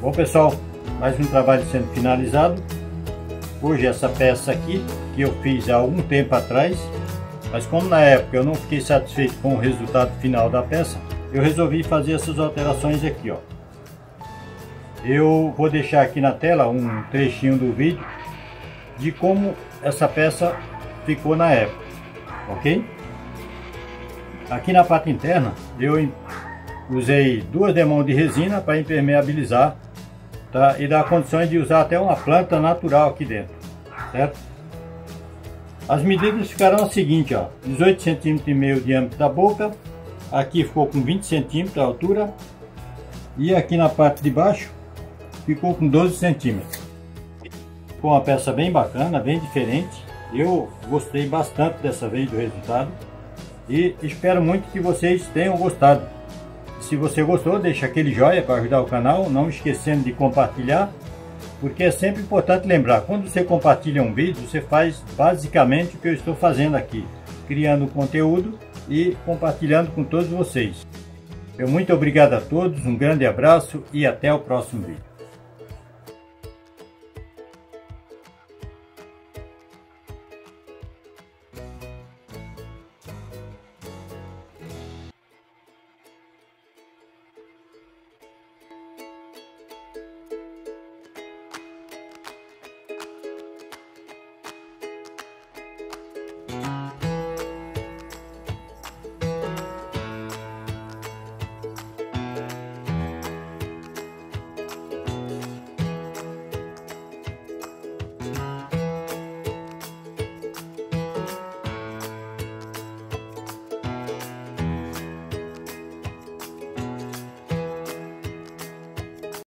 Bom pessoal, mais um trabalho sendo finalizado. Hoje essa peça aqui, que eu fiz há algum tempo atrás, mas como na época eu não fiquei satisfeito com o resultado final da peça, eu resolvi fazer essas alterações aqui, ó. Eu vou deixar aqui na tela um trechinho do vídeo de como essa peça ficou na época, ok? Aqui na parte interna eu usei 2 demãos de resina para impermeabilizar, tá? E dar condições de usar até uma planta natural aqui dentro, certo? As medidas ficaram as seguintes, ó: 18 cm e meio de diâmetro da boca, aqui ficou com 20 cm a altura e aqui na parte de baixo ficou com 12 cm. Ficou uma peça bem bacana, bem diferente. Eu gostei bastante dessa vez do resultado e espero muito que vocês tenham gostado. Se você gostou, deixa aquele joinha para ajudar o canal, não esquecendo de compartilhar, porque é sempre importante lembrar, quando você compartilha um vídeo, você faz basicamente o que eu estou fazendo aqui, criando conteúdo e compartilhando com todos vocês. Muito obrigado a todos, um grande abraço e até o próximo vídeo.